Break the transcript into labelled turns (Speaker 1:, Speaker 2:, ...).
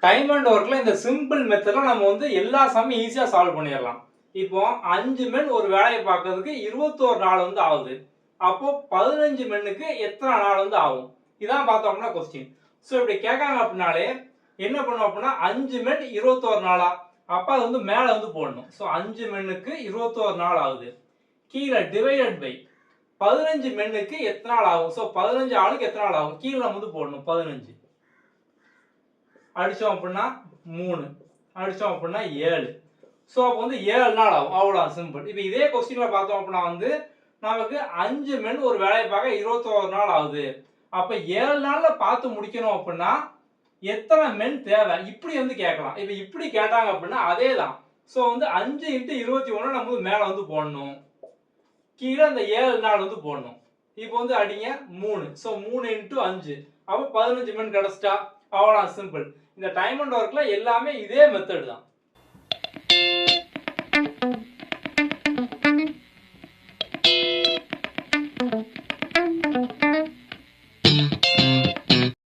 Speaker 1: Time and ஒர்க்ல இந்த simple மெத்தட்ல நம்ம வந்து எல்லா சம்மையும் ஈஸியா சால்வ் பண்ணிடலாம். இப்போ 5 மென் ஒரு வேலையை பார்க்கறதுக்கு 21 நாள் வந்து ஆகுது. அப்போ 15 மென்னுக்கு எத்தனை நாள் வந்து ஆகும்? இதான் பார்த்தோம்னா கொஸ்டின். ஸோ இப்படி கேட்காங்க அப்படின்னாலே என்ன பண்ணுவோம் அப்படின்னா 5 மென் 21 நாளா? அப்ப அது வந்து மேல வந்து போடணும். ஸோ 5 மென்னுக்கு 21 நாள் ஆகுது. கீழே டிவைடட் பை 15 மென்னுக்கு எத்தனை நாள் ஆகும்? ஸோ 15 ஆளுக்கு எத்தனை நாள் ஆகும்? கீழே நம்ம வந்து போடணும் 15. அடிச்சோம் அப்படின்னா 3, அடிச்சோம் அப்படின்னா 7. ஸோ அப்போ வந்து 7 நாள் ஆகும். அவ்வளோ சிம்பிள். இப்போ இதே கொஸ்டின்ல பார்த்தோம் அப்படின்னா வந்து நமக்கு 5 மென் ஒரு வேலையை பார்க்க 21 நாள் ஆகுது. அப்போ 7 நாள்ல பார்த்து முடிக்கணும் அப்படின்னா எத்தனை மென் தேவை? இப்படி வந்து கேட்கலாம். இப்போ இப்படி கேட்டாங்க அப்படின்னா அதே தான். ஸோ வந்து 5 × 21 நம்ம வந்து மேலே வந்து போடணும். கீழே அந்த 7 நாள் வந்து போடணும். இப்போ வந்து அடிங்க 3. ஸோ 3 × 5 அப்போ 15 மென் கிடைச்சிட்டா? அவ்வளோ சிம்பிள். இந்த டைம் அண்ட் ஒர்க்ல எல்லாமே இதே மெத்தட் தான்.